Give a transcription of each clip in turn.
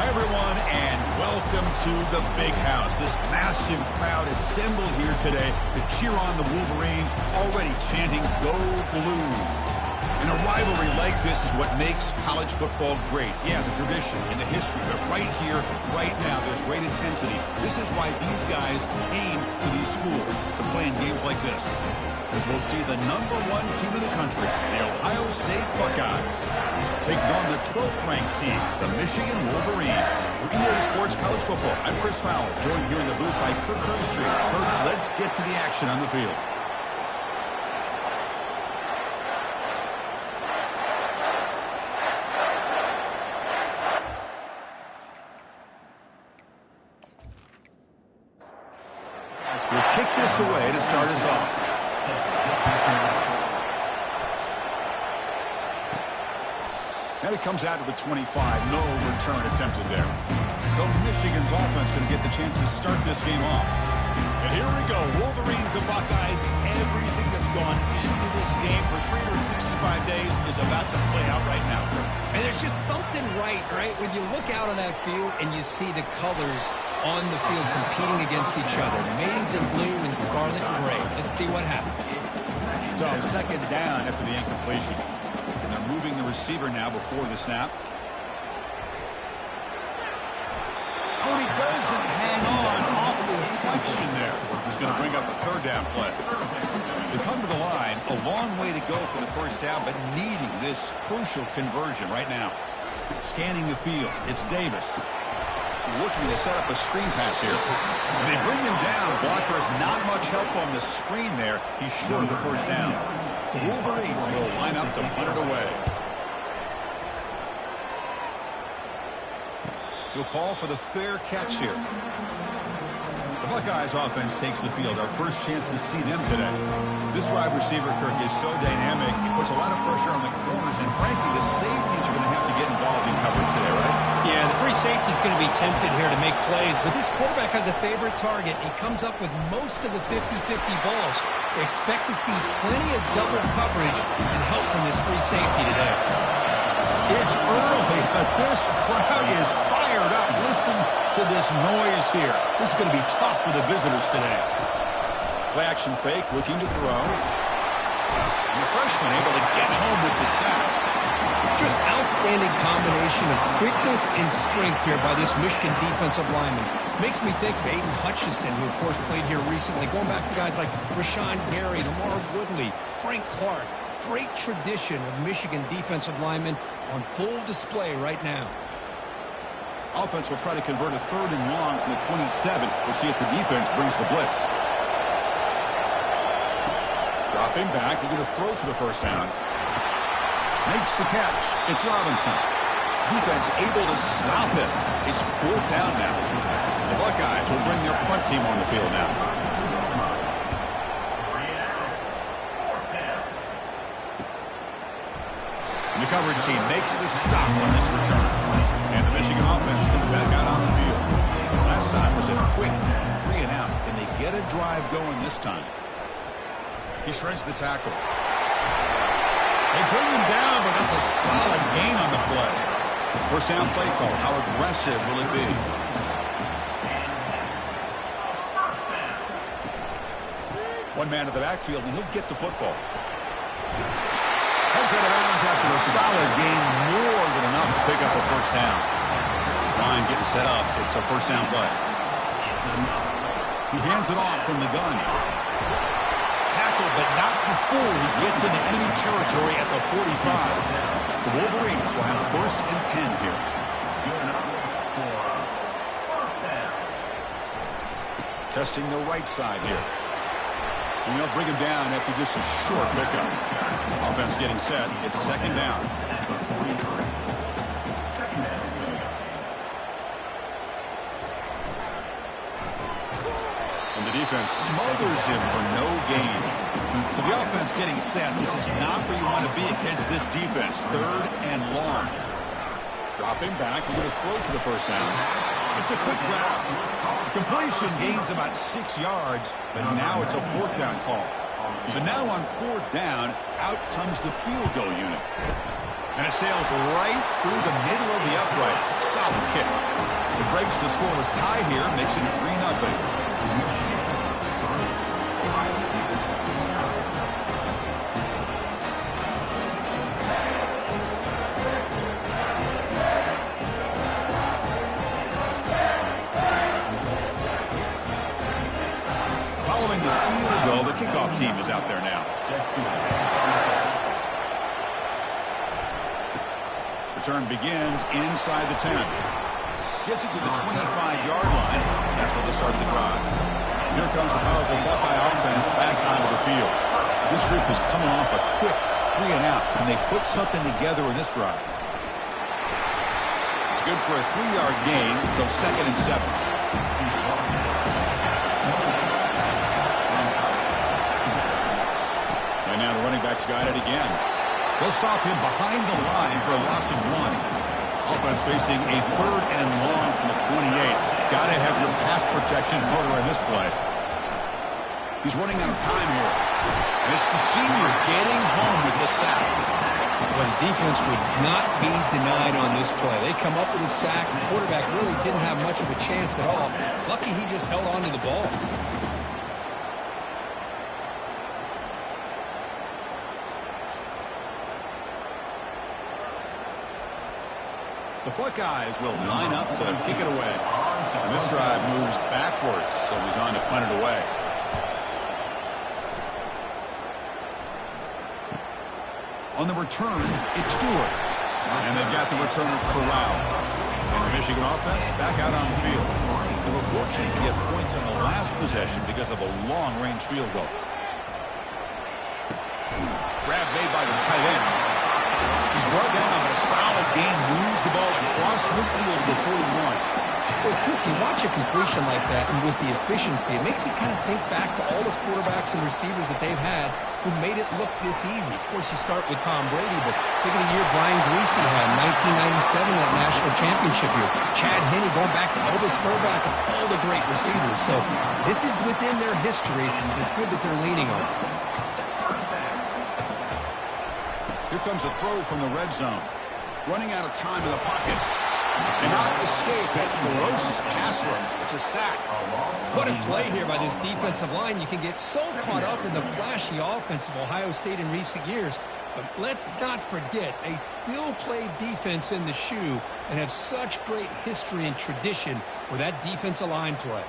Hi, everyone, and welcome to the Big House. This massive crowd assembled here today to cheer on the Wolverines, already chanting, "Go Blue." And a rivalry like this is what makes college football great. Yeah, the tradition and the history, but right here, right now, there's great intensity. This is why these guys came to these schools to play in games like this. As we'll see the #1 team in the country, the Ohio State Buckeyes, taking on the 12th-ranked team, the Michigan Wolverines. For EA Sports College Football, I'm Chris Fowler, joined here in the booth by Kirk Herbstreit. Kirk, let's get to the action on the field. We'll kick this away to start us off. Now he comes out to the 25. No return attempted there. So Michigan's offense going to get the chance to start this game off. And here we go. Wolverines and Buckeyes. Everything that's gone into this game for 365 days is about to play out right now. And there's just something right? When you look out on that field and you see the colors on the field competing against each other. Maize and blue and scarlet and gray. Let's see what happens. So second down after the incompletion. And they're moving the receiver now before the snap. Oh, he doesn't hang on off the deflection there. He's going to bring up the third down play. They come to the line, a long way to go for the first down, but needing this crucial conversion right now. Scanning the field, it's Davis. Looking to set up a screen pass here. And they bring him down. Blocker has not much help on the screen there. He's short of the first down. The Wolverines will line up to punt it away. He'll call for the fair catch here. The Buckeyes offense takes the field. Our first chance to see them today. This wide receiver, Kirk, is so dynamic. He puts a lot of pressure on the corners, and frankly, the safeties are going to have to get involved in coverage today, right? Yeah, the free safety is going to be tempted here to make plays, but this quarterback has a favorite target. He comes up with most of the 50-50 balls. They expect to see plenty of double coverage and help from this free safety today. It's early, but this crowd is fired up. Listen to this noise here. This is going to be tough for the visitors today. Play action fake, looking to throw. And the freshman able to get home with the sack. Just outstanding combination of quickness and strength here by this Michigan defensive lineman. Makes me think of Aiden Hutchinson, who of course played here recently. Going back to guys like Rashawn Gary, Lamar Woodley, Frank Clark. Great tradition of Michigan defensive linemen on full display right now. Offense will try to convert a 3rd and long from the 27. We'll see if the defense brings the blitz. Dropping back, looking to throw for the first down. Makes the catch. It's Robinson. Defense able to stop it. It's 4th down now. The Buckeyes will bring their punt team on the field now. And the coverage team makes the stop on this return. And the Michigan offense comes back out on the field. Last time was a quick 3 and out. And they get a drive going this time. He shreds the tackle. They bring him down, but that's a solid gain on the play. First down play call. How aggressive will it be? One man in the backfield, and he'll get the football. Heads out of bounds after a solid gain, more than enough to pick up a first down. This line getting set up. It's a first down play. He hands it off from the gun. Tackle, but not before he gets into enemy territory at the 45. The Wolverines will have 1st and 10 here. Testing the right side here. And they'll bring him down after just a short pickup. Offense getting set. It's 2nd down. And the defense smothers him for no gain. So the offense getting set. This is not where you want to be against this defense. 3rd and long. Dropping back. We're going to throw for the first down. It's a quick grab. Completion gains about 6 yards, but now it's a 4th down call. So now on 4th down, out comes the field goal unit. And it sails right through the middle of the upright. uprights. Solid kick. It breaks the scoreless tie here, makes it 3-0. Following the field goal, the kickoff team is out there now. Return begins inside the 10. Gets it to the 25-yard line. That's where they start the drive. Here comes the powerful Buckeye offense back onto the field. This group is coming off a quick 3-and-out, and they put something together in this drive. It's good for a 3-yard gain, so 2nd and 7. And now the running back's got it again. They'll stop him behind the line for a loss of 1. Offense facing a 3rd and long from the 28. Got to have your pass protection in order in this play. He's running out of time here. And it's the senior getting home with the sack. Well, the defense would not be denied on this play. They come up with a sack. The quarterback really didn't have much of a chance at all. Lucky he just held on to the ball. The Buckeyes will line up to kick it away. And this drive moves backwards, so he's on to punt it away. On the return, it's Stewart. And they've got the returner corralled. And the Michigan offense back out on the field. They were fortunate to get points on the last possession because of a long-range field goal. Grab made by the tight end. He's brought down, but a solid gain moves the ball across midfield to 41. Well, Chris, you watch a completion like that, and with the efficiency, it makes you kind of think back to all the quarterbacks and receivers that they've had who made it look this easy. Of course, you start with Tom Brady, but think of the year Brian Greasy had in 1997, that national championship year. Chad Henne going back to Elvis Grbac and all the great receivers. So this is within their history, and it's good that they're leaning on it. Here comes a throw from the red zone. Running out of time in the pocket. Cannot escape that ferocious pass rush. It's a sack. What a play here by this defensive line. You can get so caught up in the flashy offense of Ohio State in recent years. But let's not forget, they still play defense in the shoe and have such great history and tradition with that defensive line play.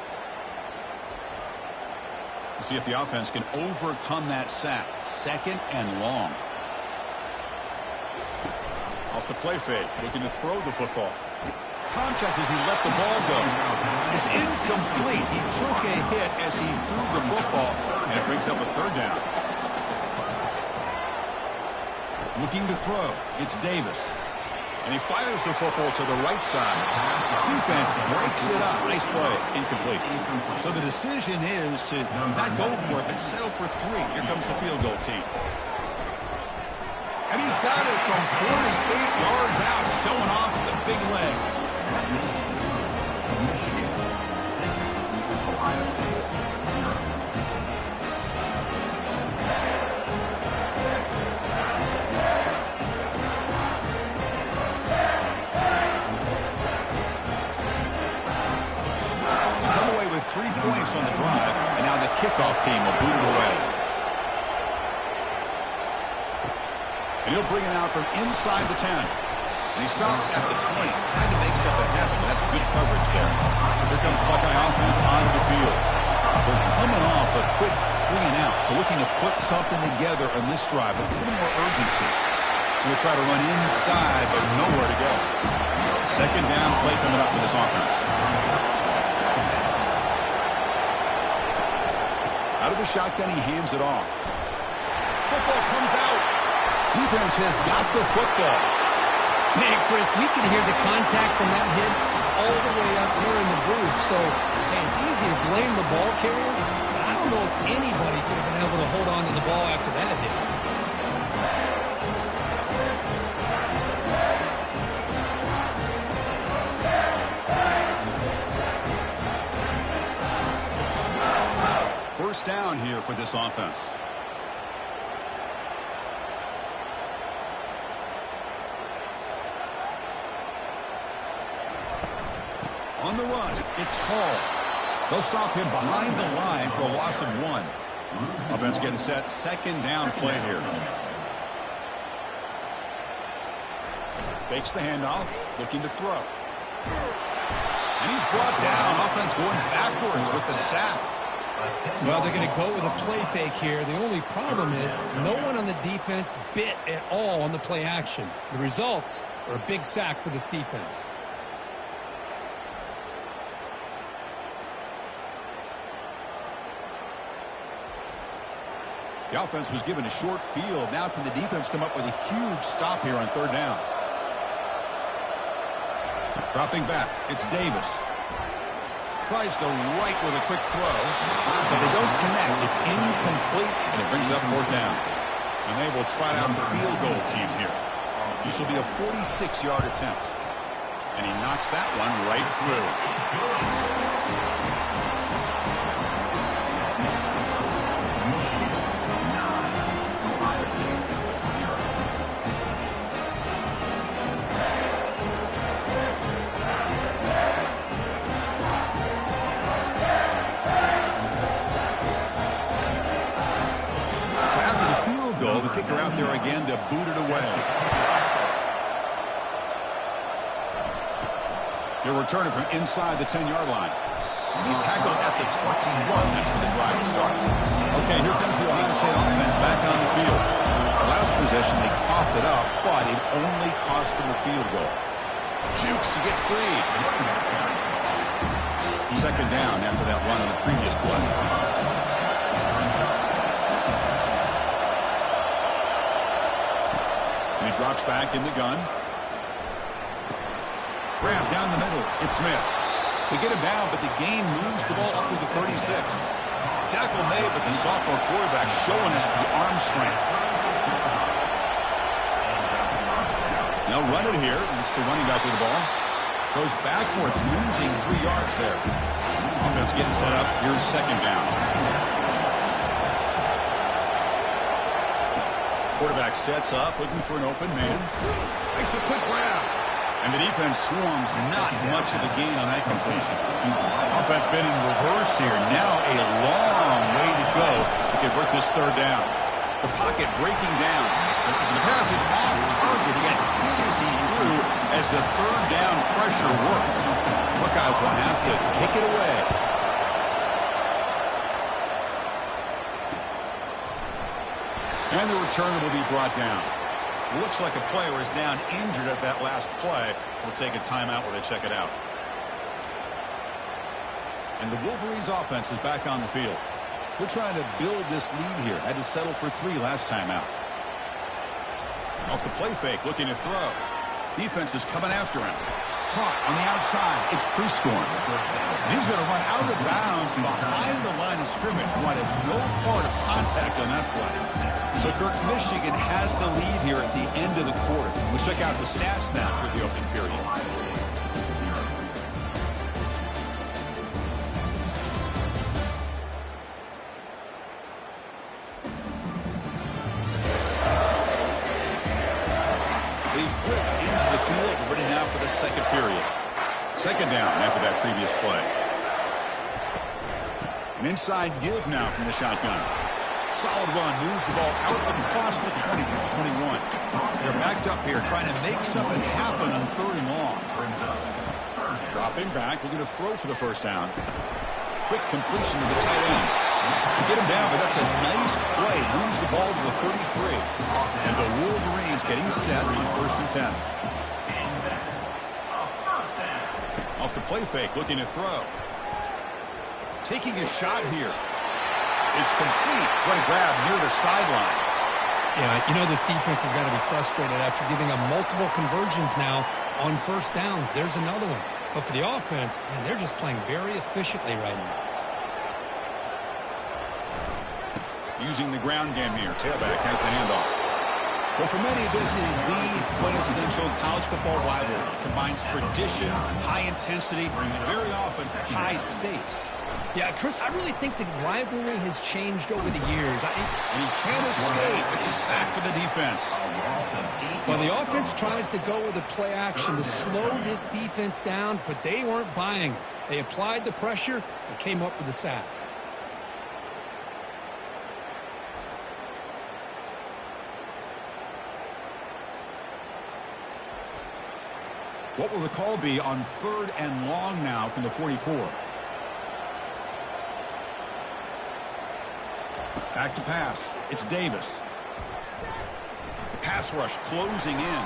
We'll see if the offense can overcome that sack. 2nd and long. Off the play fake, looking to throw the football. Contact as he let the ball go. It's incomplete. He took a hit as he threw the football, and it brings up a 3rd down. Looking to throw. It's Davis. And he fires the football to the right side. Defense breaks it up. Nice play. Incomplete. So the decision is to not go for it, but settle for 3. Here comes the field goal team. And he's got it from 48 yards out, showing off the big leg. They come away with 3 points on the drive, and now the kickoff team will boot it away. And he'll bring it out from inside the 10. And he stopped at the 20, trying to make something happen, but that's good coverage there. Here comes the Buckeye offense onto the field. They're coming off a quick 3-and-out, so looking to put something together on this drive with a little more urgency. We'll try to run inside, but nowhere to go. 2nd down play coming up for this offense. Out of the shotgun, he hands it off. Football comes out. Defense has got the football. Man, Chris, we can hear the contact from that hit all the way up here in the booth. So, man, it's easy to blame the ball carrier, but I don't know if anybody could have been able to hold on to the ball after that hit. First down here for this offense. On the run, it's Hall. They'll stop him behind the line for a loss of 1. Offense getting set. Second down play here. Fakes the handoff, looking to throw. And he's brought down. Offense going backwards with the sack. Well, they're going to go with a play fake here. The only problem is no one on the defense bit at all on the play action. The results are a big sack for this defense. The offense was given a short field. Now can the defense come up with a huge stop here on third down? Dropping back, it's Davis. Tries the right with a quick throw, but they don't connect. It's incomplete, and it brings up fourth down. And they will try out the field goal team here. This will be a 46-yard attempt. And he knocks that one right through. Kicker out there again to boot it away. He'll return it from inside the 10-yard line. He's tackled at the 21. That's where the drive will start. Okay, here comes the Ohio State offense back on the field. The last possession, they coughed it up, but it only cost them a field goal. Jukes to get free. Second down after that run on the previous play. He drops back in the gun. Grab down the middle. It's Smith. They get him down, but the gain moves the ball up to the 36. Tackle made, but the sophomore quarterback showing us the arm strength. Now run it here. It's the running back with the ball. Goes backwards, losing 3 yards there. Offense getting set up. Here's second down. Quarterback sets up, looking for an open man. Makes a quick grab. And the defense swarms, not much of a gain on that completion. Offense been in reverse here. Now a long way to go to convert this third down. The pocket breaking down. The pass is off target. He got hit as he threw as the third down pressure works. Buckeyes will have to kick it away. And the returner will be brought down. It looks like a player is down injured at that last play. We'll take a timeout where they check it out. And the Wolverines offense is back on the field. They're trying to build this lead here. Had to settle for 3 last time out. Off the play fake, looking to throw. Defense is coming after him. Caught on the outside. It's Prescorn. And he's going to run out of bounds behind the line of scrimmage. Wanted no part of contact on that play. So, Kirk, Michigan has the lead here at the end of the quarter. We'll check out the stats now for the opening period. They flipped into the field. We're ready now for the second period. Second down after that previous play. An inside give now from the shotgun. Solid run, moves the ball out across the 20 to 21. They're backed up here, trying to make something happen on third and long. Dropping back, looking to throw for the first down. Quick completion to the tight end. To get him down, but that's a nice play. Moves the ball to the 33. And the Wolverines getting set on first and 10. Off the play fake, looking to throw. Taking a shot here. It's complete. What a grab near the sideline. Yeah, you know this defense has got to be frustrated after giving up multiple conversions now on first downs. There's another one. But for the offense, man, they're just playing very efficiently right now. Using the ground game here. Tailback has the handoff. Well, for many, this is the quintessential college football rivalry. It combines tradition, high intensity, and very often high stakes. Yeah, Chris, I really think the rivalry has changed over the years. And he can't escape. It's a sack for the defense. Well, the offense tries to go with a play action to slow this defense down, but they weren't buying it. They applied the pressure and came up with a sack. What will the call be on 3rd and long now from the 44? Back to pass. It's Davis. The pass rush closing in.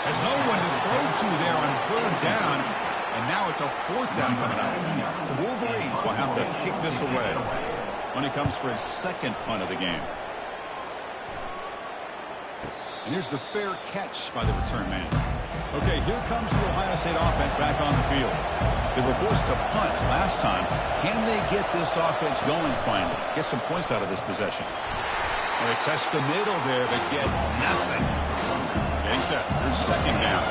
Has no one to throw to there on 3rd down. And now it's a 4th down coming up. The Wolverines will have to kick this away when he comes for his 2nd punt of the game. And here's the fair catch by the return man. Okay, here comes the Ohio State offense back on the field. They were forced to punt last time. Can they get this offense going finally? Get some points out of this possession. Well, they test the middle there, but get nothing. Getting set. Here's 2nd down.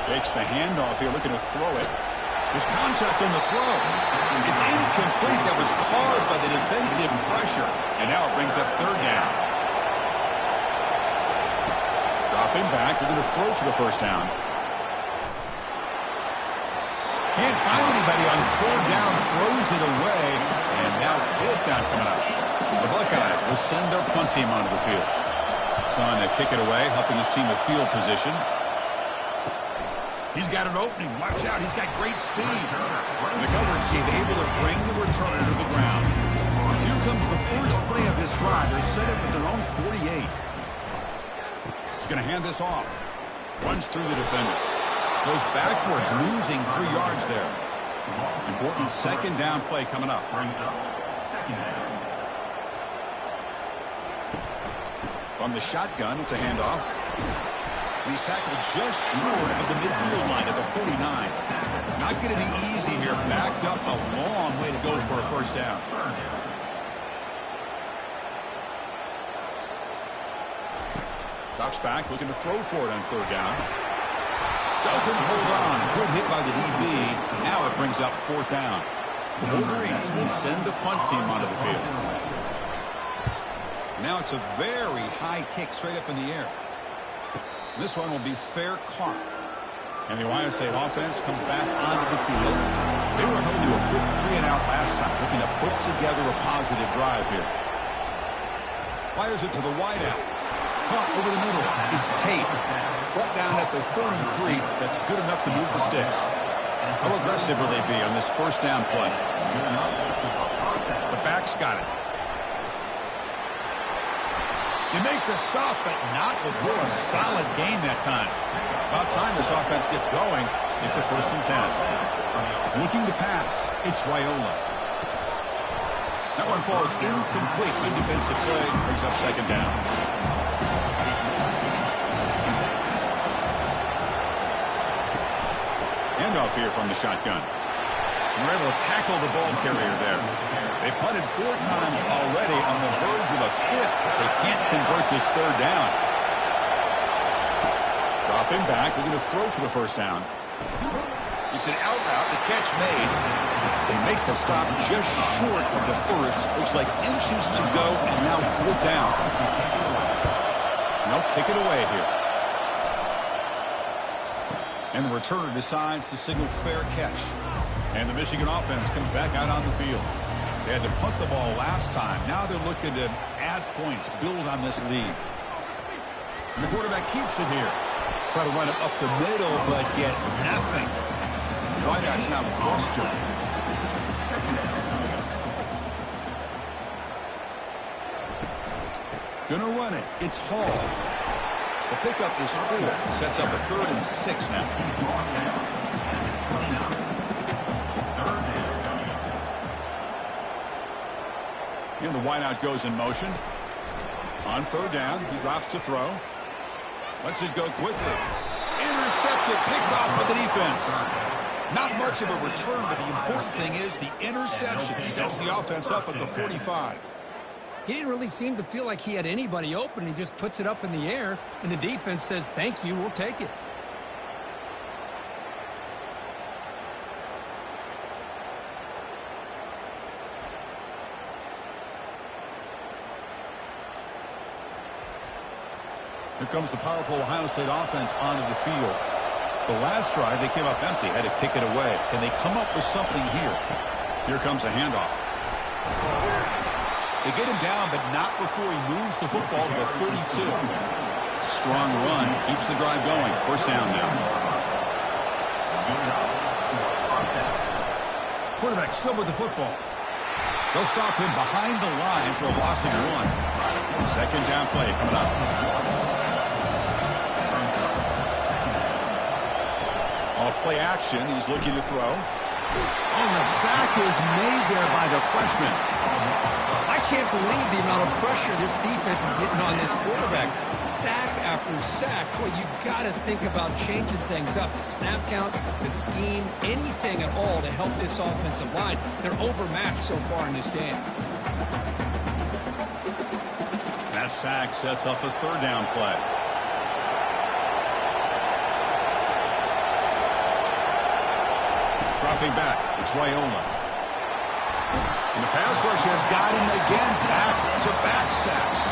Fakes the handoff here, looking to throw it. There's contact on the throw. It's incomplete. That was caused by the defensive pressure. And now it brings up 3rd down. Dropping back. They're going to throw for the 1st down. Can't find anybody on 3rd down. Throws it away. And now 4th down coming up. The Buckeyes will send their punt team onto the field. Trying to kick it away, helping his team with field position. He's got an opening. Watch out. He's got great speed. The coverage team able to bring the returner to the ground. Here comes the first play of this drive. They're set up at their own 48. He's going to hand this off. Runs through the defender. Goes backwards, losing 3 yards there. Important 2nd down play coming up. From the shotgun, it's a handoff. He's tackled just short of the midfield line at the 49. Not going to be easy here. Backed up a long way to go for a 1st down. Drops back, looking to throw for it on 3rd down. Doesn't hold on. Good hit by the DB. Now it brings up 4th down. The Wolverines will send the punt team onto the field. Now it's a very high kick straight up in the air. This one will be fair caught. And the Ohio State offense comes back onto the field. They were held to a quick 3-and-out last time, looking to put together a positive drive here. Fires it to the wideout. Caught over the middle. It's Tate. Brought down at the 33. That's good enough to move the sticks. How aggressive will they be on this 1st down play? The back's got it. They make the stop, but not before a solid gain that time. About time this offense gets going. It's a 1st and 10. Looking to pass. It's Raiola. That one falls incomplete. Good defensive play. Brings up 2nd down. Handoff here from the shotgun. And we're able to tackle the ball carrier there. They punted 4 times already, on the verge of a 5th. They can't convert this 3rd down. Dropping back. We're going to throw for the 1st down. It's an out route. The catch made. They make the stop just short of the 1st. Looks like inches to go, and now 4th down. And they'll kick it away here. And the returner decides to signal fair catch. And the Michigan offense comes back out on the field. They had to punt the ball last time. Now they're looking to add points, build on this lead. And the quarterback keeps it here. Try to run it up the middle, but get nothing. Wideout's now flustered. Gonna run it. It's Hall. The pickup is 4. Sets up a 3rd and 6 now. And the wideout goes in motion. On 3rd down, he drops to throw. Lets it go quickly. Intercepted, picked off by the defense. Not much of a return, but the important thing is the interception sets the offense up at the 45. He didn't really seem to feel like he had anybody open. He just puts it up in the air, and the defense says, thank you, we'll take it. Here comes the powerful Ohio State offense onto the field. The last drive, they came up empty, had to kick it away. Can they come up with something here? Here comes a handoff. They get him down, but not before he moves the football to the 32. It's a strong run, keeps the drive going. First down now. Quarterback still with the football. They'll stop him behind the line for a loss of 1. Second down play coming up. Off play action, he's looking to throw. And the sack is made there by the freshman. I can't believe the amount of pressure this defense is getting on this quarterback. Sack after sack. Boy, you got to think about changing things up. The snap count, the scheme, anything at all to help this offensive line. They're overmatched so far in this game. That sack sets up a third down play. Dropping back, it's Raiola. And the pass rush has got him again, back-to-back sacks.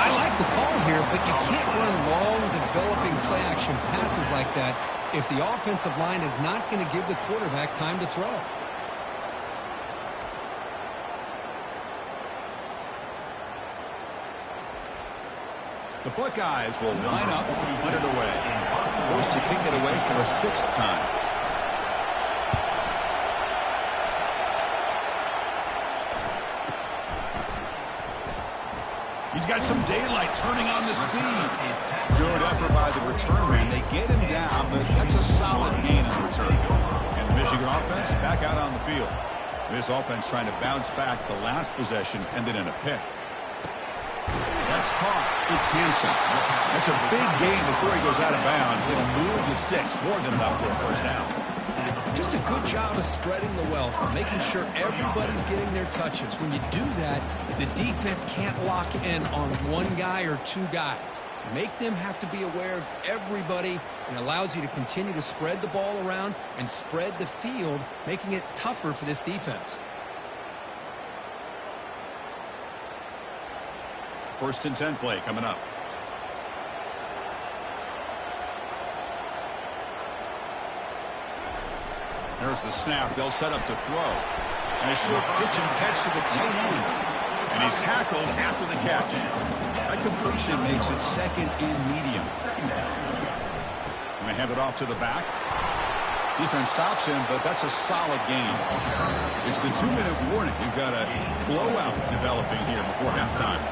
I like the call here, but you can't run long, developing play-action passes like that if the offensive line is not going to give the quarterback time to throw. The Buckeyes will line up to put it away. Forced to kick it away for the 6th time. He's got some daylight turning on the speed. Good effort by the return man. They get him down, but that's a solid gain in the return. And the Michigan offense back out on the field. This offense trying to bounce back the last possession, ended in a pick. That's caught. It's Hansen. That's a big gain before he goes out of bounds. Going to move the sticks. More than enough for a first down. Just a good job of spreading the wealth, making sure everybody's getting their touches. When you do that, the defense can't lock in on one guy or two guys. Make them have to be aware of everybody, and allows you to continue to spread the ball around and spread the field, making it tougher for this defense. First and 10 play coming up. There's the snap. They'll set up to throw. And a short pitch and catch to the tight end. And he's tackled after the catch. That completion makes it second and medium. And they hand it off to the back. Defense stops him, but that's a solid gain. It's the 2-minute warning. You've got a blowout developing here before halftime.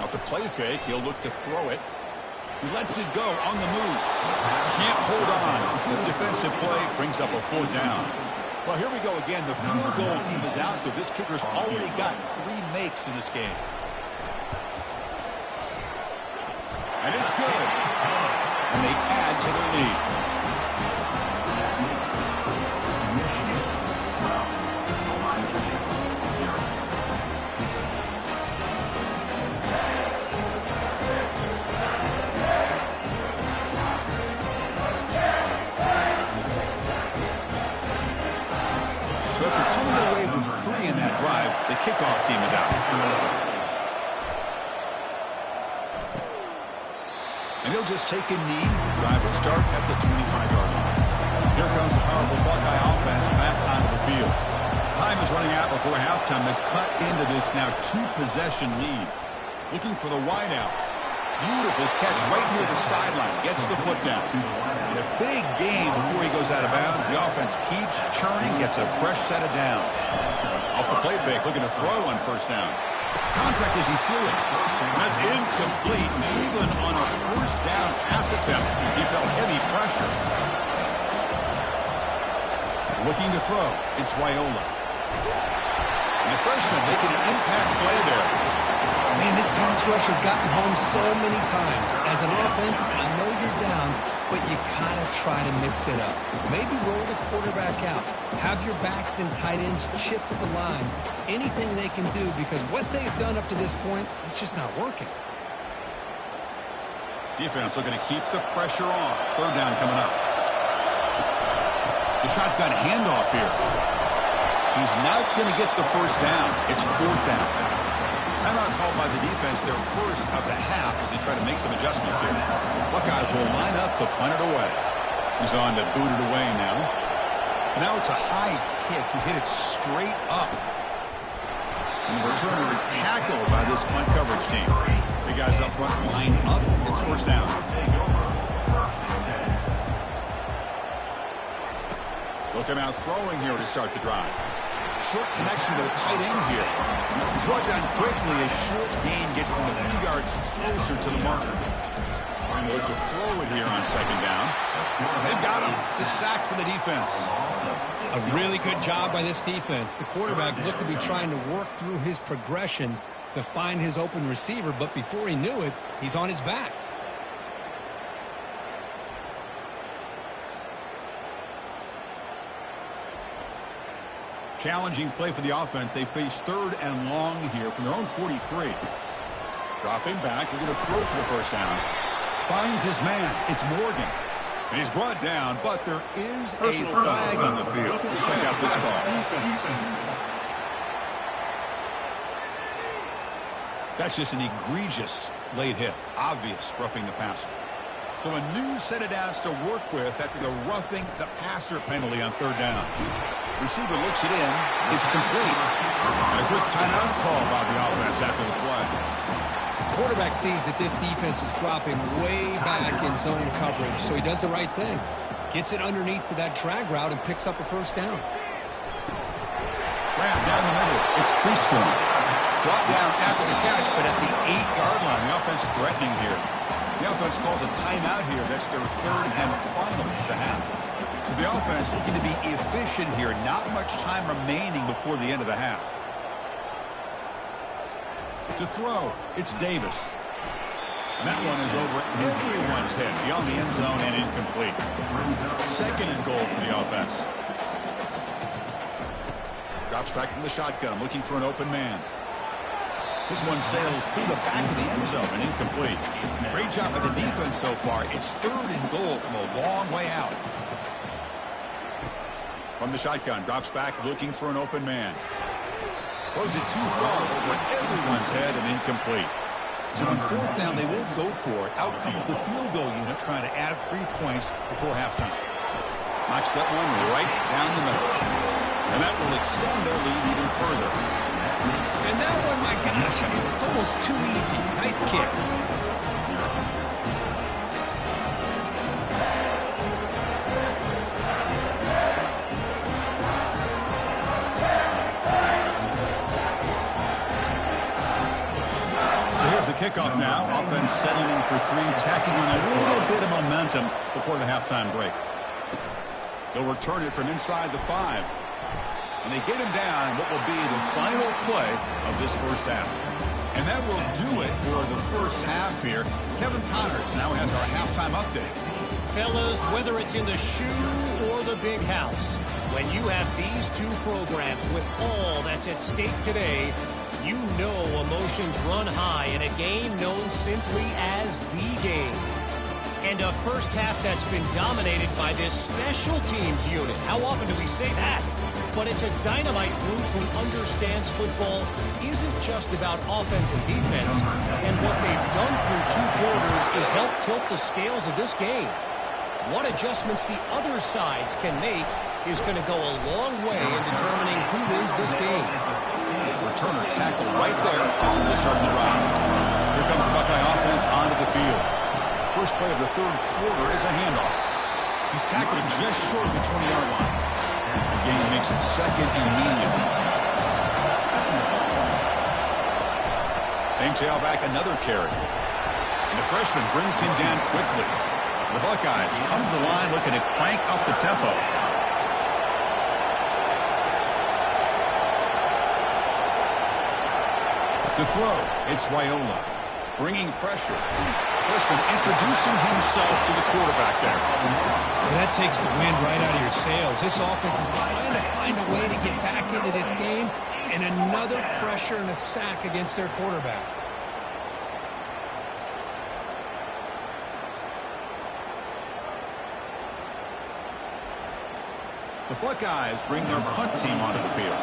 Off the play fake, he'll look to throw it. He lets it go on the move. Can't hold on. Good defensive play brings up a 4th down. Well, here we go again. The field goal team is out there. This kicker's already got 3 makes in this game. And it's good. And they add to their lead. So after coming away with 3 in that drive, the kickoff team is out. And he'll just take a knee. Drive will start at the 25-yard line. Here comes the powerful Buckeye offense back onto the field. Time is running out before halftime to cut into this now 2-possession lead. Looking for the wideout. Beautiful catch right near the sideline. Gets the foot down. And a big gain before he goes out of bounds. The offense keeps churning, gets a fresh set of downs. Off the play fake, looking to throw on first down. Contact as he threw it. And that's incomplete. Even on a first down pass attempt, he felt heavy pressure. Looking to throw. It's Raiola. And the freshman making an impact play there. Man, this pass rush has gotten home so many times. As an offense, I know you're down, but you kind of try to mix it up. Maybe roll the quarterback out. Have your backs and tight ends chip at the line. Anything they can do, because what they've done up to this point, it's just not working. Defense looking to keep the pressure on. Third down coming up. The shotgun handoff here. He's not going to get the first down. It's 4th down. Timeout called by the defense, their first of the half, as they try to make some adjustments here. Buckeyes will line up to punt it away. He's on to boot it away now. And now it's a high kick. He hit it straight up. And the returner is tackled by this punt coverage team. The guys up front line up. It's first down. Looking out throwing here to start the drive. Short connection to the tight end here. He's brought down quickly. A short gain gets them a few yards closer to the marker. Trying to look to throw it here on second down. They've got him. It's a sack for the defense. A really good job by this defense. The quarterback looked to be trying to work through his progressions to find his open receiver, but before he knew it, he's on his back. Challenging play for the offense. They face third and long here from their own 43. Dropping back. We're going to throw for the first down. Finds his man. It's Morgan. And he's brought down, but there is a flag on the field. Let's check out this call. That's just an egregious late hit. Obvious roughing the passer. So a new set of downs to work with after the roughing the passer penalty on third down. Receiver looks it in. It's complete. And a quick timeout call by the offense after the play. Quarterback sees that this defense is dropping way back in zone coverage, so he does the right thing. Gets it underneath to that drag route and picks up a first down. Grab down the middle. It's Prescorn. Brought down after the catch, but at the 8-yard line. The offense threatening here. The offense calls a timeout here. That's their third and final of the half. So the offense looking to be efficient here. Not much time remaining before the end of the half. To throw, it's Davis. And that one is over everyone's head beyond the end zone and incomplete. Second and goal for the offense. Drops back from the shotgun, looking for an open man. This one sails through the back of the end zone and incomplete. Great job by the defense so far. It's third and goal from a long way out. From the shotgun, drops back, looking for an open man. Throws it too far over everyone's head and incomplete. So on fourth down, they won't go for it. Out comes the field goal unit trying to add 3 points before halftime. Knocks that one right down the middle. And that will extend their lead even further. And that one, my gosh, I mean, it's almost too easy. Nice kick. Kickoff now. Offense settling for 3, tacking on a little bit of momentum before the halftime break. They'll return it from inside the 5. And they get him down what will be the final play of this first half. And that will do it for the first half here. Kevin Connors now has our halftime update. Fellas, whether it's in the shoe or the big house, when you have these two programs with all that's at stake today, you know emotions run high in a game known simply as the game. And a first half that's been dominated by this special teams unit. How often do we say that? But it's a dynamite group who understands football isn't just about offense and defense. And what they've done through 2 quarters is help tilt the scales of this game. What adjustments the other sides can make is going to go a long way in determining who wins this game. Returner tackle right there as we start the drive. Here comes the Buckeye offense onto the field. First play of the third quarter is a handoff. He's tackled just short of the 20-yard line. The gain makes it second and medium. Same tailback, another carry. And the freshman brings him down quickly. The Buckeyes come to the line looking to crank up the tempo. To throw, it's Raiola. Bringing pressure. Freshman introducing himself to the quarterback there. Well, that takes the wind right out of your sails. This offense is trying to find a way to get back into this game, and another pressure and a sack against their quarterback. The Buckeyes bring their punt team onto the field.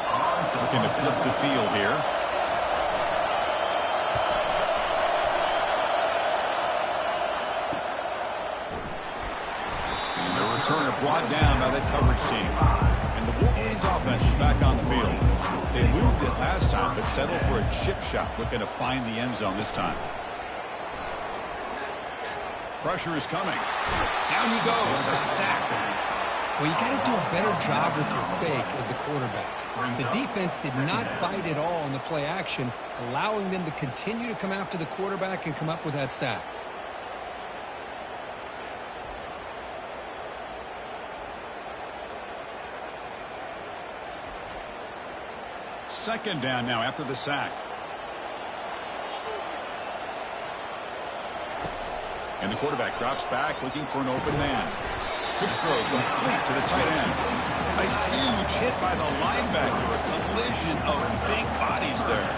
Looking to flip the field here. returner brought down by that coverage team. And the Wolverines offense is back on the field. They moved it last time, but settled for a chip shot, looking to find the end zone this time. Pressure is coming. Down he goes. A sack. Well, you got to do a better job with your fake as the quarterback. The defense did not bite at all on the play action, allowing them to continue to come after the quarterback and come up with that sack. Second down now after the sack. And the quarterback drops back looking for an open man. Good throw complete to the tight end. A huge hit by the linebacker. A collision of big bodies there.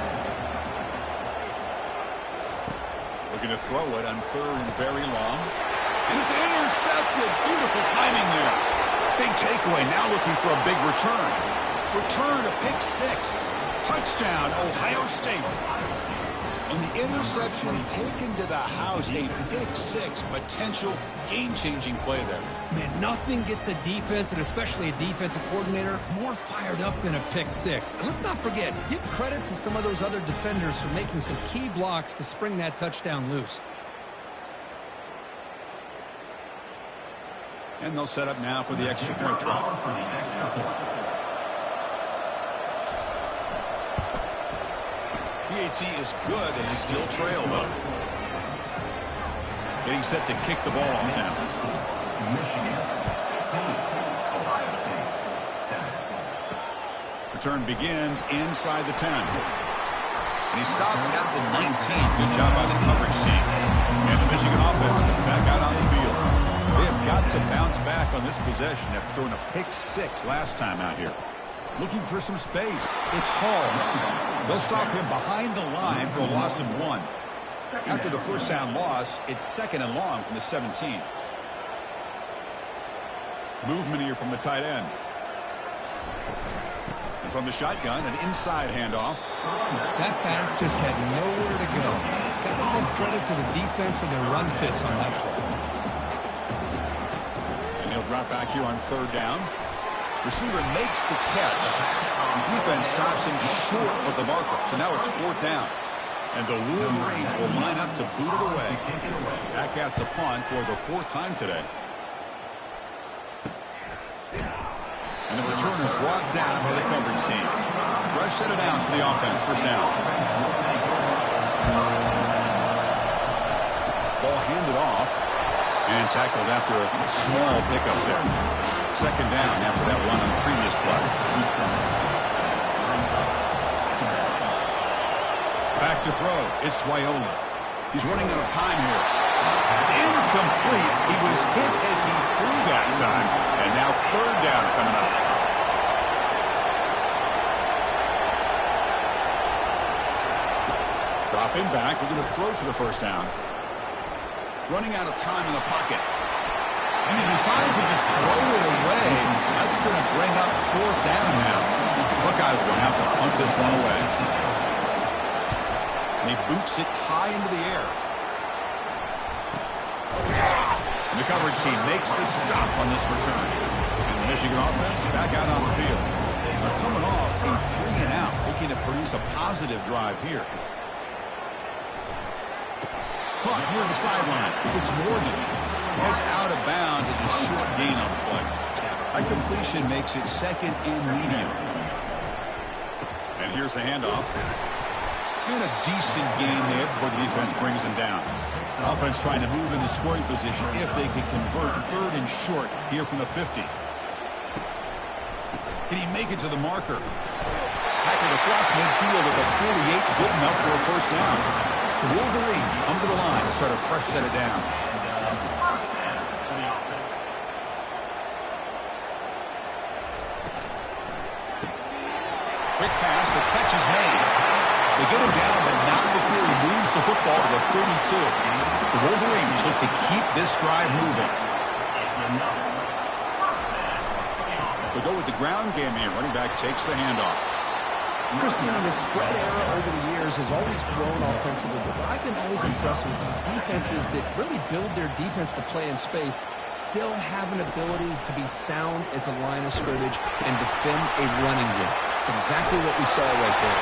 Looking to throw it on third and very long. And it's intercepted. Beautiful timing there. Big takeaway. Now looking for a big return. Return to pick six. Touchdown, Ohio State. On the interception taken to the house, a pick six, potential game-changing play there. Man, nothing gets a defense, and especially a defensive coordinator, more fired up than a pick six. And let's not forget, give credit to some of those other defenders for making some key blocks to spring that touchdown loose. And they'll set up now for the extra point try. PAT is good and still trail, though. Getting set to kick the ball off now. Return begins inside the 10. And he stopped at the 19. Good job by the coverage team. And the Michigan offense comes back out on the field. They have got to bounce back on this possession after throwing a pick six last time out here. Looking for some space. It's Hall. They'll stop him behind the line for a loss of 1. After the first down loss, it's second and long from the 17. Movement here from the tight end. And from the shotgun, an inside handoff. That back just had nowhere to go. Got to give credit to the defense and their run fits on that play. And he'll drop back here on third down. Receiver makes the catch. The defense stops him short of the marker. So now it's fourth down. And the Wolverines will line up to boot it away. Back out to punt for the fourth time today. And the returner brought down by the coverage team. Fresh set of downs for the offense. First down. Ball handed off. And tackled after a small pickup there. Second down after that one on the previous play. Back to throw. It's Raiola. He's running out of time here. It's incomplete. He was hit as he threw that time. And now third down coming up. Dropping back. We're going to throw for the first down. Running out of time in the pocket. And he decides to just throw it away. That's going to bring up fourth down now. Buckeyes will have to punt this one away. And he boots it high into the air. And the coverage team makes the stop on this return. And the Michigan offense back out on the field. They're coming off a 3-and-out, looking to produce a positive drive here. Caught near the sideline. It's Morgan. It's out of bounds as a short gain on the play. That completion makes it second and medium. And here's the handoff. And a decent gain there before the defense brings him down. Offense trying to move in the scoring position if they can convert third and short here from the 50. Can he make it to the marker? Tackled across midfield with a 48, good enough for a first down. The Wolverines come to the line to start a fresh set of downs. Quick pass, the catch is made. They get him down, but not before he moves the football to the 32. The Wolverines look to keep this drive moving. They go with the ground game here. Running back takes the handoff. Christian, the spread era over the years has always grown offensively, but I've been always impressed with defenses that really build their defense to play in space, still have an ability to be sound at the line of scrimmage and defend a running game. It's exactly what we saw right there.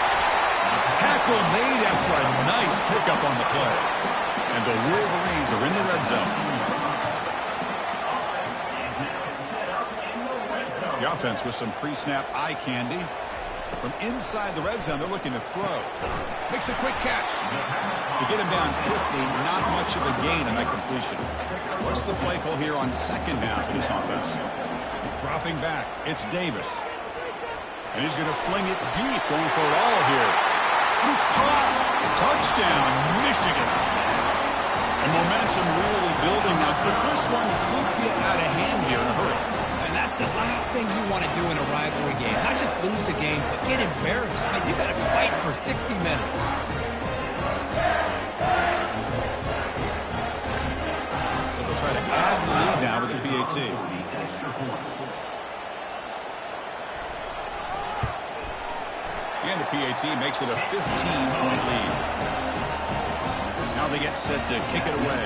Tackle made after a nice pickup on the play. And the Wolverines are in the red zone. The offense with some pre-snap eye candy. From inside the red zone, they're looking to throw. Makes a quick catch. To get him down quickly, not much of a gain on that completion. What's the play call here on second down for this offense? Dropping back, it's Davis. And he's going to fling it deep, going for it all here. And it's caught. Touchdown, Michigan. And momentum really building now. This one could get out of hand here in a hurry. And that's the last thing you want to do in a rivalry game. Not just lose the game, but get embarrassed. I mean, you got to fight for 60 minutes. They'll try to add the lead now with the PAT. And the PAT makes it a 15-point lead. Now they get set to kick it away.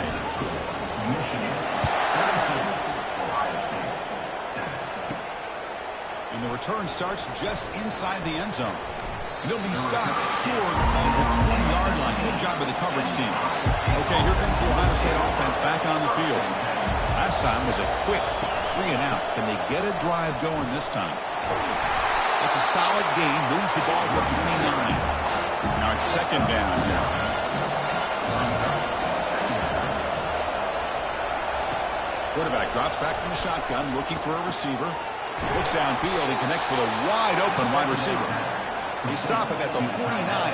And the return starts just inside the end zone. And he'll be stopped short of the 20-yard line. Good job by the coverage team. Okay, here comes the Ohio State offense back on the field. Last time was a quick 3-and-out. Can they get a drive going this time? It's a solid gain. Moves the ball to the 29. Now it's second down here. Quarterback drops back from the shotgun, looking for a receiver. Looks downfield and connects with a wide-open wide receiver. They stop him at the 49,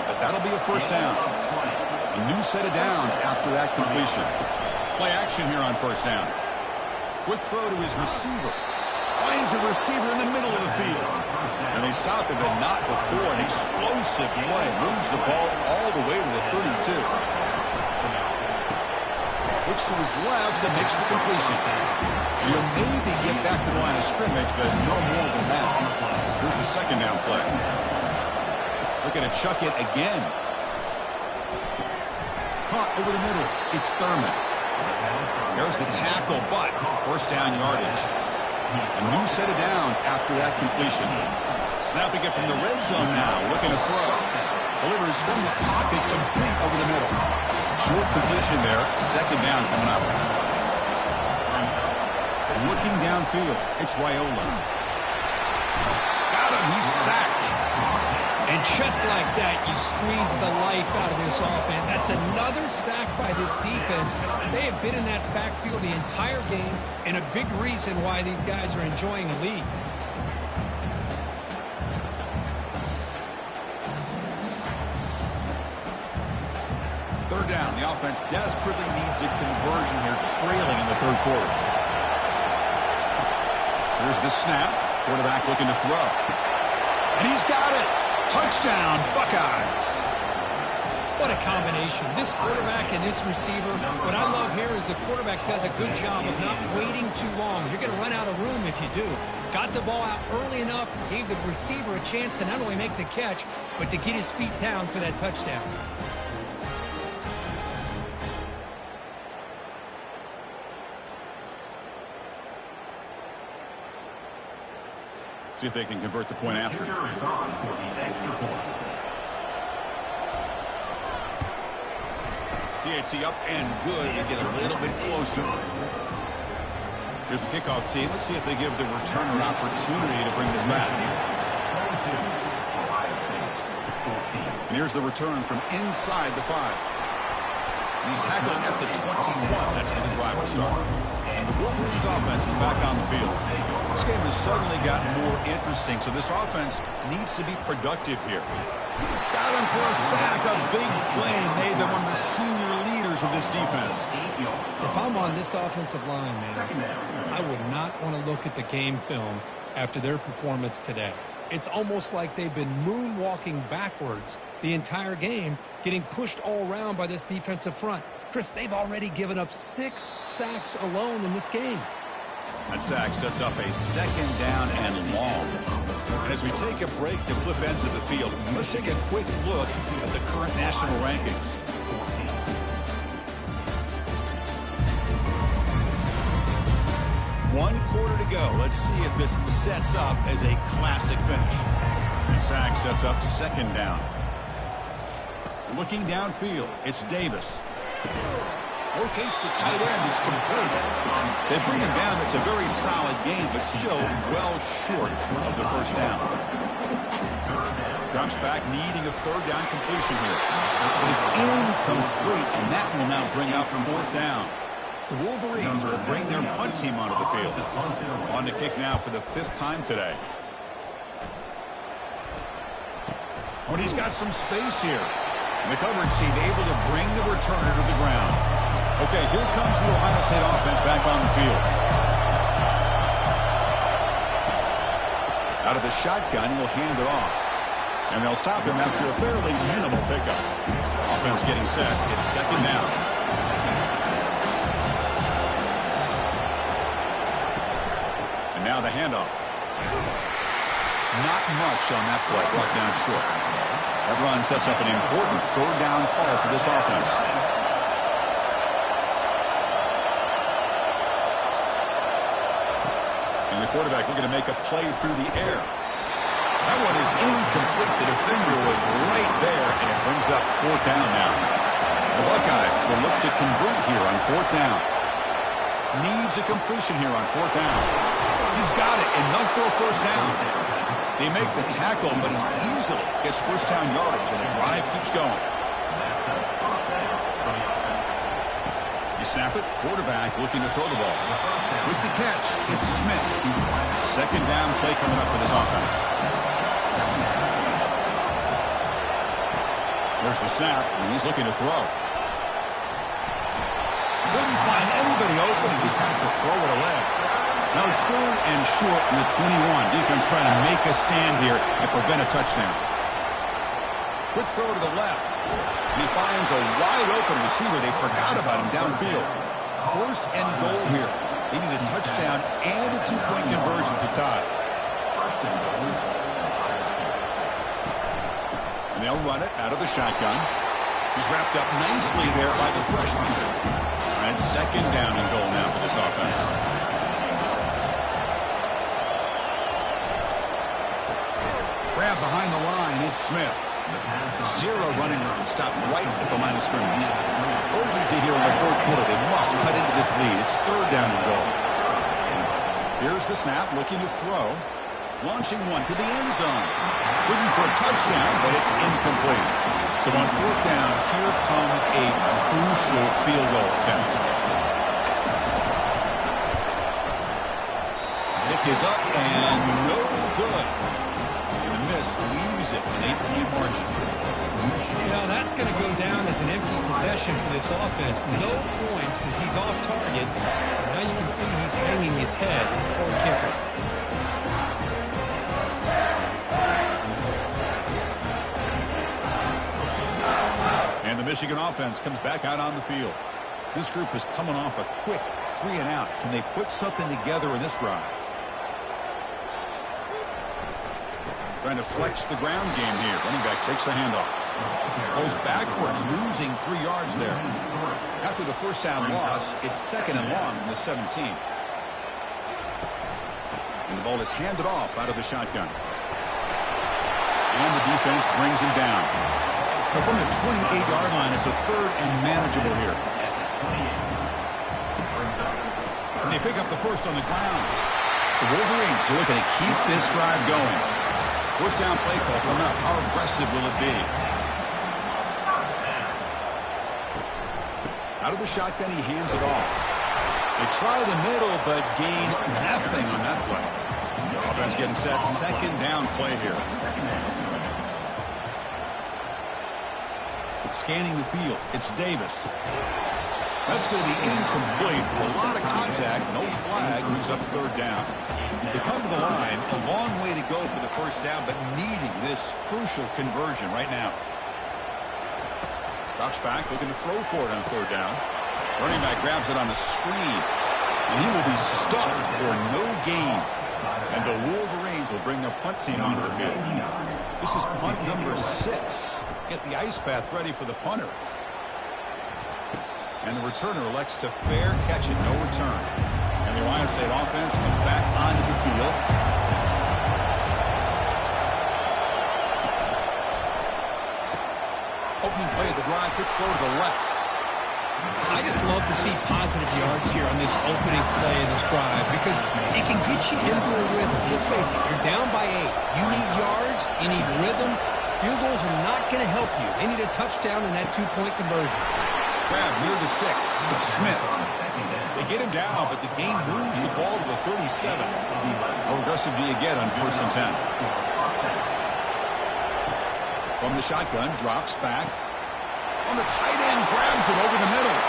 but that'll be a first down. A new set of downs after that completion. Play action here on first down. Quick throw to his receiver. Finds a receiver in the middle of the field. And they stop him, but not before. An explosive play. Moves the ball all the way to the 32. Looks to his left and makes the completion. He'll maybe get back to the line of scrimmage, but no more than that. Here's the second down play. Looking to chuck it again. Caught over the middle. It's Thurman. There's the tackle, but first down yardage. A new set of downs after that completion. Snapping it from the red zone now, looking to throw. Delivers from the pocket, complete over the middle. Short completion there, second down coming up. Looking downfield, it's Raiola. Got him, he's sacked. And just like that, you squeeze the life out of this offense. That's another sack by this defense. They have been in that backfield the entire game, and a big reason why these guys are enjoying a lead. Third down, the offense desperately needs a conversion here, trailing in the third quarter. Here's the snap. Quarterback looking to throw. And he's got it. Touchdown, Buckeyes. What a combination. This quarterback and this receiver. What I love here is the quarterback does a good job of not waiting too long. You're going to run out of room if you do. Got the ball out early enough, gave the receiver a chance to not only make the catch, but to get his feet down for that touchdown. See if they can convert the point after. PAT up and good. They get a little bit closer. Here's the kickoff team. Let's see if they give the returner opportunity to bring this back. And here's the return from inside the 5. And he's tackled at the 21. That's where the drive will start. And the Wolverines offense is back on the field. This game has suddenly gotten more interesting, so this offense needs to be productive here. Got him for a sack, a big play made them one of the senior leaders of this defense. If I'm on this offensive line, man, I would not want to look at the game film after their performance today. It's almost like they've been moonwalking backwards the entire game, getting pushed all around by this defensive front. Chris, they've already given up 6 sacks alone in this game. That sack sets up a second down and long. And as we take a break to flip ends of the field, let's take a quick look at the current national rankings. One quarter to go. Let's see if this sets up as a classic finish. And sack sets up second down. Looking downfield, it's Davis. Locates the tight end, is complete. They bring him down. It's a very solid game, but still well short of the first down. Drops back, needing a third down completion here. But it's incomplete, and that will now bring up fourth down. The Wolverines will bring their punt team onto the field. On to kick now for the 5th time today. Oh, and he's got some space here. The coverage team able to bring the returner to the ground. Okay, here comes the Ohio State offense back on the field. Out of the shotgun, he'll hand it off. And they'll stop him after a fairly minimal pickup. Offense getting set. It's second down. And now the handoff. Not much on that play. Brought down short. That run sets up an important third down call for this offense. And the quarterback looking to make a play through the air. That one is incomplete. The defender was right there, and it brings up fourth down now. The Buckeyes will look to convert here on fourth down. Needs a completion here on fourth down. He's got it, enough for a first down. They make the tackle, but he easily gets first down yardage, and the drive keeps going. You snap it, quarterback looking to throw the ball. With the catch, it's Smith. Second down play coming up for this offense. There's the snap, and he's looking to throw. Couldn't find anybody open. He just has to throw it away. Now it's third and short in the 21. Defense trying to make a stand here and prevent a touchdown. Quick throw to the left. He finds a wide open receiver. They forgot about him downfield. First and goal here. They need a touchdown and a 2-point conversion to tie. And they'll run it out of the shotgun. He's wrapped up nicely there by the freshman. And second down and goal now for this offense. Grab behind the line, it's Smith. Zero running room, stopped right at the line of scrimmage. Urgency here in the fourth quarter. They must cut into this lead. It's third down and goal. Here's the snap, looking to throw. Launching one to the end zone. Looking for a touchdown, but it's incomplete. So on fourth down, here comes a crucial field goal attempt. Kick is up and no good. Leaves it an 8-point margin. Yeah, that's going to go down as an empty possession for this offense. No points as he's off target. Now you can see he's hanging his head for a kicker. And the Michigan offense comes back out on the field. This group is coming off a quick 3-and-out. Can they put something together in this drive? Trying to flex the ground game here. Running back takes the handoff. Goes backwards, losing 3 yards there. After the first down loss, it's second and long from the 17. And the ball is handed off out of the shotgun. And the defense brings him down. So from the 28-yard line, it's a third and manageable here. And they pick up the first on the ground. The Wolverines are looking to keep this drive going. First down play call coming up. How aggressive will it be? Out of the shotgun, he hands it off. They try the middle, but gain nothing on that play. Offense getting set. Second down play here. Scanning the field. It's Davis. That's going to be incomplete. A lot of contact. No flag. Moves up third down. They come to the line, a long way to go for the first down, but needing this crucial conversion right now. Drops back, looking to throw for it on third down. Running back grabs it on a screen, and he will be stuffed for no gain. And the Wolverines will bring their punt team onto the field. This is punt number 6. Get the ice bath ready for the punter. And the returner elects to fair catch it, no return. And the Ohio State offense comes back onto the field. Opening play of the drive, quick throw to the left. I just love to see positive yards here on this opening play of this drive because it can get you into a rhythm. Let's face it, you're down by 8. You need yards, you need rhythm. Field goals are not going to help you. They need a touchdown in that 2-point conversion. Grab near the sticks. It's Smith. They get him down, but the game moves the ball to the 37. How aggressive do you get on 1st and 10? From the shotgun, drops back. On the tight end, grabs it over the middle.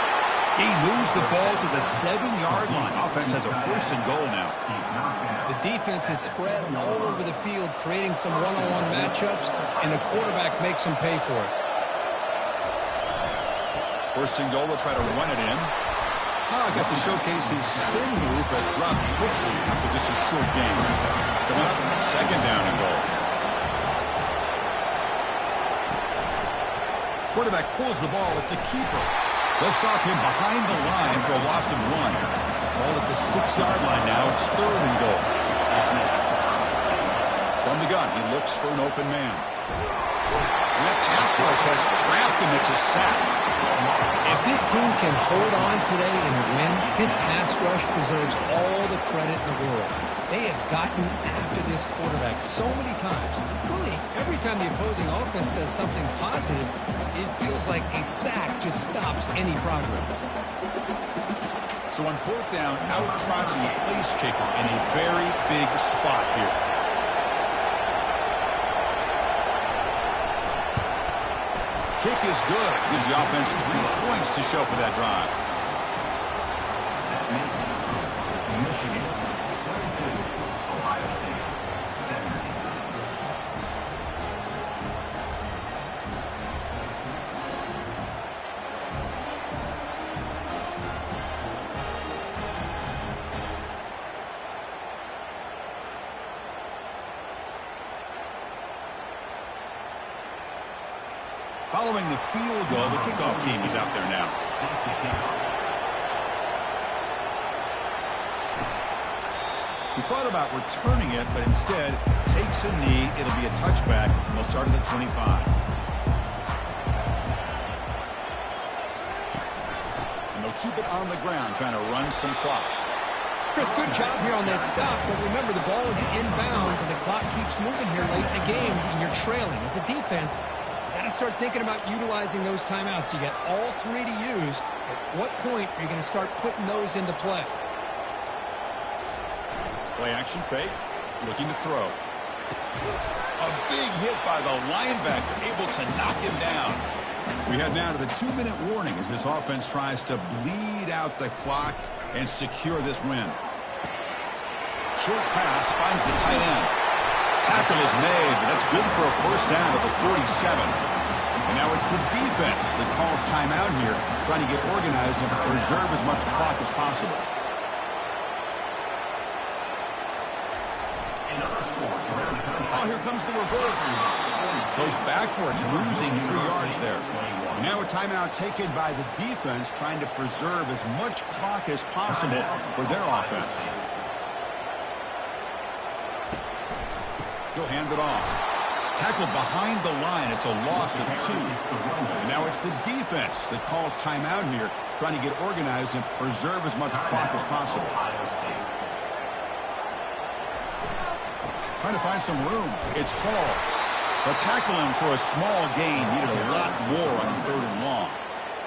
He moves the ball to the 7-yard line. Offense has a 1st and goal now. The defense is spread all over the field, creating some one-on-one matchups, and the quarterback makes them pay for it. 1st and goal, they'll try to run it in. Got to showcase his spin move, but dropped quickly after just a short game. Coming up, 2nd down and goal. Quarterback pulls the ball. It's a keeper. They'll stop him behind the line for a loss of 1. Ball at the 6-yard line now. It's 3rd and goal. From the gun, he looks for an open man. And that pass rush has trapped him. It's a sack. If this team can hold on today and win, this pass rush deserves all the credit in the world. They have gotten after this quarterback so many times. Really, every time the opposing offense does something positive, it feels like a sack just stops any progress. So on 4th down, out trots the place kicker in a very big spot here. Kick is good. Gives the offense 3 points to show for that drive. Following the field goal, the kickoff team is out there now. He thought about returning it, but instead takes a knee. It'll be a touchback, and they'll start at the 25. And they'll keep it on the ground, trying to run some clock. Chris, good job here on that stop, but remember the ball is inbounds and the clock keeps moving here late in the game, and you're trailing. As a defense, got to start thinking about utilizing those timeouts. You got all 3 to use. At what point are you going to start putting those into play? Play action fake. Looking to throw. A big hit by the linebacker, able to knock him down. We head now to the 2-minute warning as this offense tries to bleed out the clock and secure this win. Short pass finds the tight end. Tackle is made, but that's good for a 1st down at the 47. And now it's the defense that calls timeout here, trying to get organized and preserve as much clock as possible. Oh, here comes the reverse. Goes backwards, losing 3 yards there. And now a timeout taken by the defense, trying to preserve as much clock as possible for their offense. He'll hand it off. Tackled behind the line. It's a loss of 2. And now it's the defense that calls timeout here, trying to get organized and preserve as much clock as possible. Trying to find some room. It's Hall. They'll tackle him for a small gain. Needed a lot more on 3rd and long.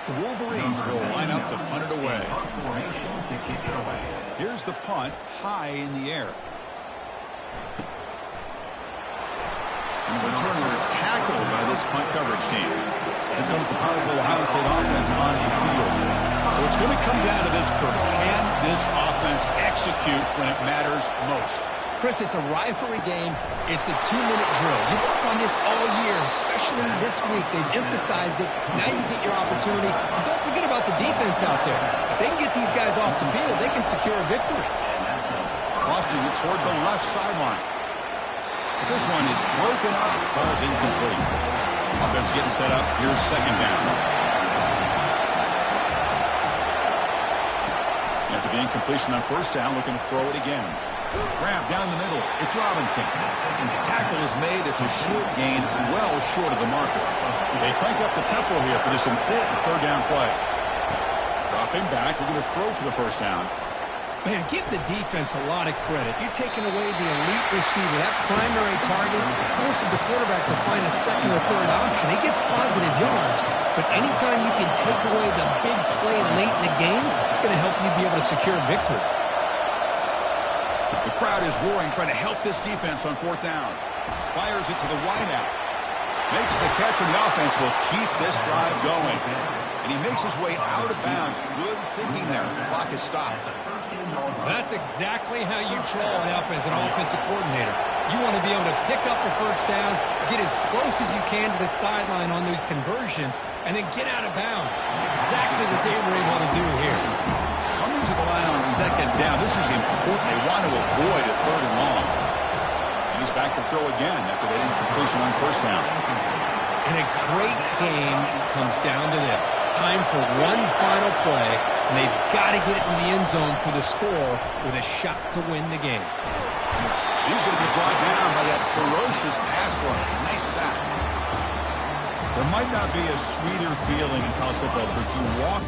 The Wolverines will line up to punt it away. Here's the punt, high in the air. And the returner is tackled by this punt coverage team. Here comes the powerful Ohio State offense on the field. So it's going to come down to this, Kirk. Can this offense execute when it matters most? Chris, it's a rivalry game. It's a 2-minute drill. You work on this all year, especially this week. They've emphasized it. Now you get your opportunity. And don't forget about the defense out there. If they can get these guys off the field, they can secure a victory. Lofting it toward the left sideline. This one is broken up. Ball's incomplete. Offense getting set up. Here's second down. After the incompletion on first down, looking to throw it again. Grab down the middle. It's Robinson. And the tackle is made. It's a short gain, well short of the marker. They crank up the tempo here for this important third down play. Dropping back. We're going to throw for the first down. Man, give the defense a lot of credit. You're taking away the elite receiver. That primary target forces the quarterback to find a second or third option. He gets positive yards, but anytime you can take away the big play late in the game, it's going to help you be able to secure victory. The crowd is roaring, trying to help this defense on fourth down. Fires it to the wideout. Makes the catch, and the offense will keep this drive going. And he makes his way out of bounds. Good thinking there. The clock is stopped. That's exactly how you draw it up as an offensive coordinator. You want to be able to pick up a first down, get as close as you can to the sideline on those conversions, and then get out of bounds. That's exactly what they were able to do here. Coming to the line on second down. This is important. They want to avoid a third and long. And he's back to throw again after that incompletion on first down. And a great game comes down to this. Time for one final play, and they've got to get it in the end zone for the score with a shot to win the game. He's going to be brought down by that ferocious pass rush. Nice sack. There might not be a sweeter feeling in college football if you walk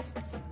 Sports.